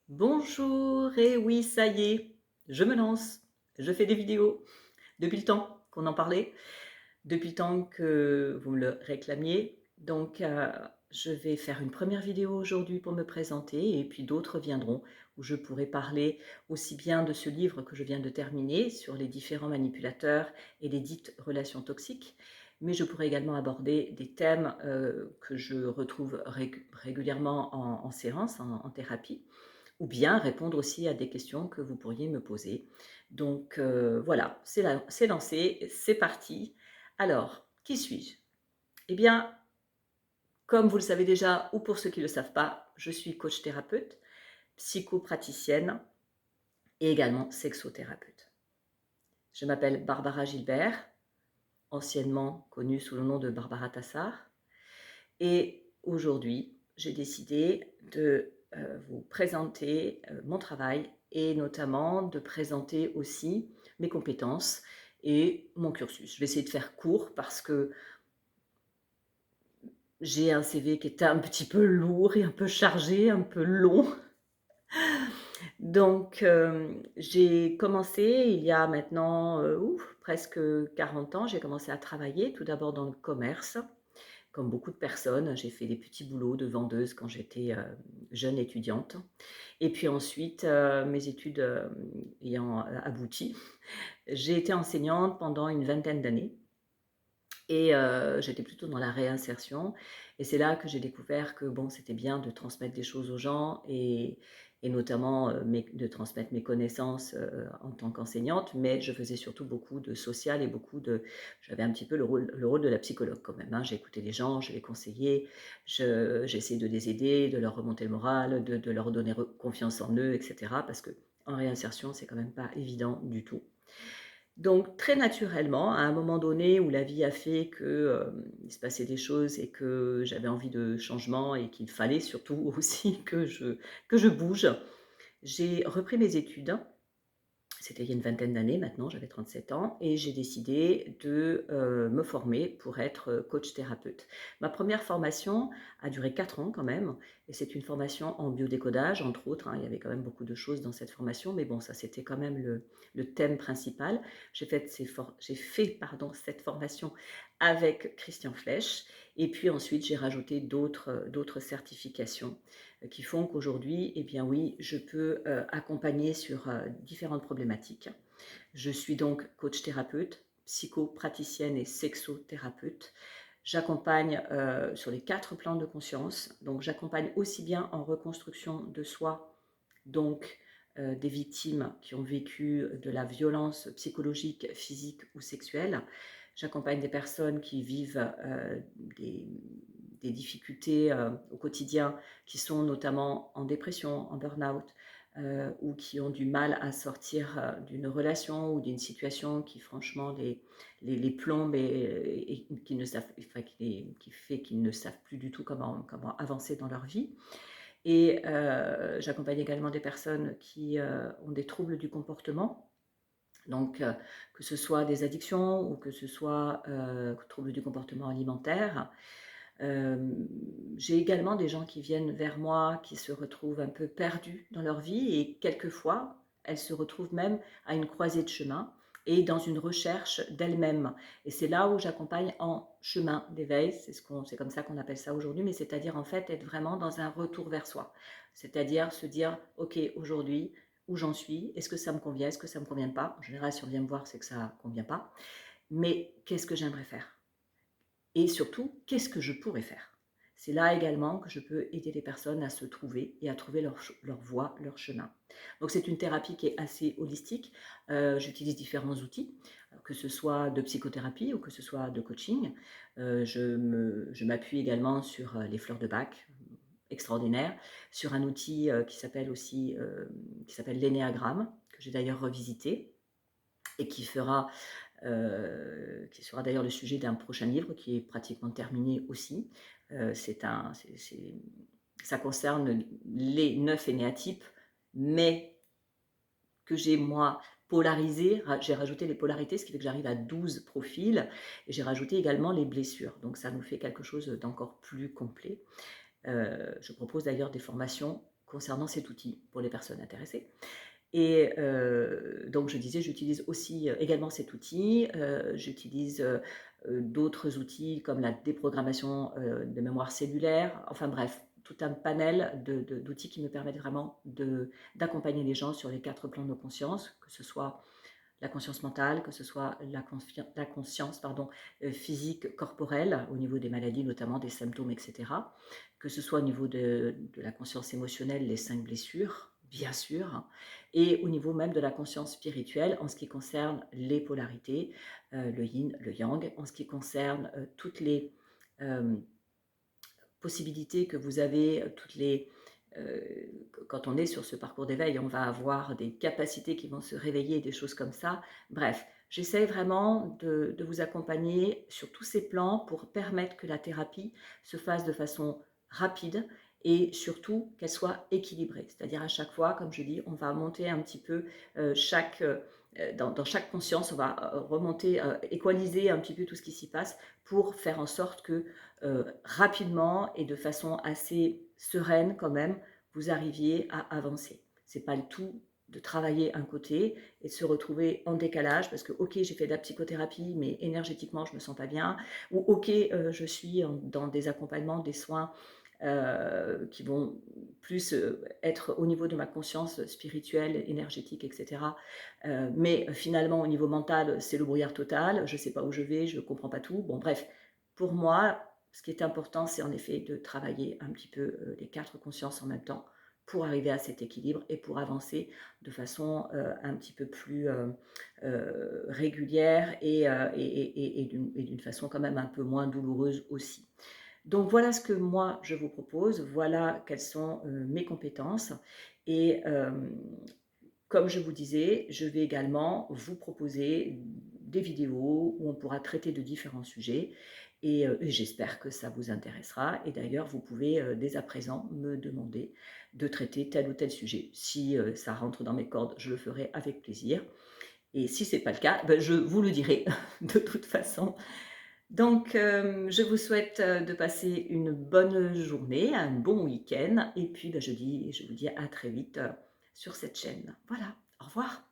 Bonjour, et oui, ça y est, je me lance. Je fais des vidéos. Depuis le temps qu'on en parlait, depuis le temps que vous me le réclamiez. Donc, je vais faire une première vidéo aujourd'hui pour me présenter et puis d'autres viendront où je pourrai parler aussi bien de ce livre que je viens de terminer sur les différents manipulateurs et les dites relations toxiques, mais je pourrai également aborder des thèmes que je retrouve régulièrement en séance, en thérapie, ou bien répondre aussi à des questions que vous pourriez me poser. Donc voilà, c'est lancé, c'est parti. Alors, qui suis-je? Eh bien, comme vous le savez déjà, ou pour ceux qui ne le savent pas, je suis coach thérapeute, psychopraticienne et également sexothérapeute. Je m'appelle Barbara Gilbert, anciennement connue sous le nom de Barbara Tassard, et aujourd'hui, j'ai décidé de vous présenter mon travail et notamment de présenter aussi mes compétences et mon cursus. Je vais essayer de faire court parce que j'ai un CV qui est un petit peu lourd et un peu chargé, un peu long. Donc, j'ai commencé il y a maintenant presque 40 ans, j'ai commencé à travailler tout d'abord dans le commerce. Comme beaucoup de personnes, j'ai fait des petits boulots de vendeuse quand j'étais jeune étudiante. Et puis ensuite, mes études ayant abouti, j'ai été enseignante pendant une vingtaine d'années. Et j'étais plutôt dans la réinsertion et c'est là que j'ai découvert que bon, c'était bien de transmettre des choses aux gens et notamment, de transmettre mes connaissances, en tant qu'enseignante, mais je faisais surtout beaucoup de social et beaucoup de j'avais un petit peu le rôle de la psychologue quand même, hein. J'écoutais les gens, je les conseillais, j'essayais de les aider, de leur remonter le moral, de leur donner confiance en eux et cetera parce qu'en réinsertion, c'est quand même pas évident du tout. Donc très naturellement, à un moment donné où la vie a fait que, il se passait des choses et que j'avais envie de changement et qu'il fallait surtout aussi que je bouge, j'ai repris mes études. C'était il y a une vingtaine d'années maintenant, j'avais 37 ans et j'ai décidé de, me former pour être, coach thérapeute. Ma première formation a duré 4 ans quand même et c'est une formation en biodécodage entre autres, hein. Il y avait quand même beaucoup de choses dans cette formation, mais bon ça c'était quand même le thème principal. J'ai fait pardon, cette formation avec Christian Flech et puis ensuite j'ai rajouté d'autres certifications qui font qu'aujourd'hui, eh bien oui, je peux accompagner sur différentes problématiques. Je suis donc coach thérapeute, psychopraticienne et sexothérapeute. J'accompagne sur les 4 plans de conscience. Donc j'accompagne aussi bien en reconstruction de soi, donc des victimes qui ont vécu de la violence psychologique, physique ou sexuelle. J'accompagne des personnes qui vivent des, des difficultés au quotidien, qui sont notamment en dépression, en burn-out, ou qui ont du mal à sortir d'une relation ou d'une situation qui franchement les plombe et qui ne savent, enfin, qui fait qu'ils ne savent plus du tout comment avancer dans leur vie. Et j'accompagne également des personnes qui ont des troubles du comportement, donc que ce soit des addictions ou que ce soit troubles du comportement alimentaire. J'ai également des gens qui viennent vers moi, qui se retrouvent un peu perdus dans leur vie et quelquefois, elles se retrouvent même à une croisée de chemin et dans une recherche d'elles-mêmes. Et c'est là où j'accompagne en chemin d'éveil, c'est comme ça qu'on appelle ça aujourd'hui, mais c'est-à-dire en fait être vraiment dans un retour vers soi. C'est-à-dire se dire, ok, aujourd'hui, où j'en suis, est-ce que ça me convient, est-ce que ça ne me convient pas? En général, si on vient me voir, c'est que ça ne convient pas. Mais qu'est-ce que j'aimerais faire? Et surtout, qu'est-ce que je pourrais faire? C'est là également que je peux aider les personnes à se trouver et à trouver leur voie, leur chemin. Donc c'est une thérapie qui est assez holistique. J'utilise différents outils, que ce soit de psychothérapie ou que ce soit de coaching. Je m'appuie également sur les fleurs de Bach, extraordinaire, sur un outil qui s'appelle l'énéagramme, que j'ai d'ailleurs revisité et qui sera d'ailleurs le sujet d'un prochain livre qui est pratiquement terminé aussi. Ça concerne les 9 énéatypes, mais que j'ai moi polarisé, j'ai rajouté les polarités, ce qui fait que j'arrive à 12 profils, et j'ai rajouté également les blessures. Donc ça nous fait quelque chose d'encore plus complet. Je propose d'ailleurs des formations concernant cet outil pour les personnes intéressées. Et donc je disais, j'utilise aussi, également cet outil, j'utilise, d'autres outils comme la déprogrammation, de mémoire cellulaire, enfin bref, tout un panel d'outils qui me permettent vraiment d'accompagner les gens sur les 4 plans de conscience, que ce soit la conscience mentale, que ce soit la conscience pardon, physique, corporelle, au niveau des maladies, notamment des symptômes, et cetera. Que ce soit au niveau de la conscience émotionnelle, les 5 blessures, bien sûr, hein, et au niveau même de la conscience spirituelle, en ce qui concerne les polarités, le yin, le yang, en ce qui concerne toutes les euh, possibilités que vous avez, toutes les quand on est sur ce parcours d'éveil, on va avoir des capacités qui vont se réveiller, des choses comme ça. Bref, j'essaie vraiment de vous accompagner sur tous ces plans pour permettre que la thérapie se fasse de façon rapide et surtout qu'elle soit équilibrée. C'est-à-dire à chaque fois, comme je dis, on va monter un petit peu dans chaque conscience, on va remonter, équaliser un petit peu tout ce qui s'y passe pour faire en sorte que rapidement et de façon assez sereine quand même, vous arriviez à avancer. C'est pas le tout de travailler un côté et de se retrouver en décalage parce que ok j'ai fait de la psychothérapie mais énergétiquement je me sens pas bien ou ok je suis dans des accompagnements, des soins qui vont plus être au niveau de ma conscience spirituelle, énergétique, etc. Mais finalement au niveau mental c'est le brouillard total, je sais pas où je vais, je ne comprends pas tout. Bon bref, pour moi ce qui est important c'est en effet de travailler un petit peu les 4 consciences en même temps pour arriver à cet équilibre et pour avancer de façon un petit peu plus régulière et d'une façon quand même un peu moins douloureuse aussi. Donc voilà ce que moi je vous propose, voilà quelles sont mes compétences et comme je vous disais, je vais également vous proposer des vidéos où on pourra traiter de différents sujets et j'espère que ça vous intéressera. Et d'ailleurs, vous pouvez dès à présent me demander de traiter tel ou tel sujet. Si ça rentre dans mes cordes, je le ferai avec plaisir. Et si ce n'est pas le cas, ben, je vous le dirai de toute façon. Donc, je vous souhaite de passer une bonne journée, un bon week-end. Et puis, ben, je vous dis à très vite sur cette chaîne. Voilà, au revoir.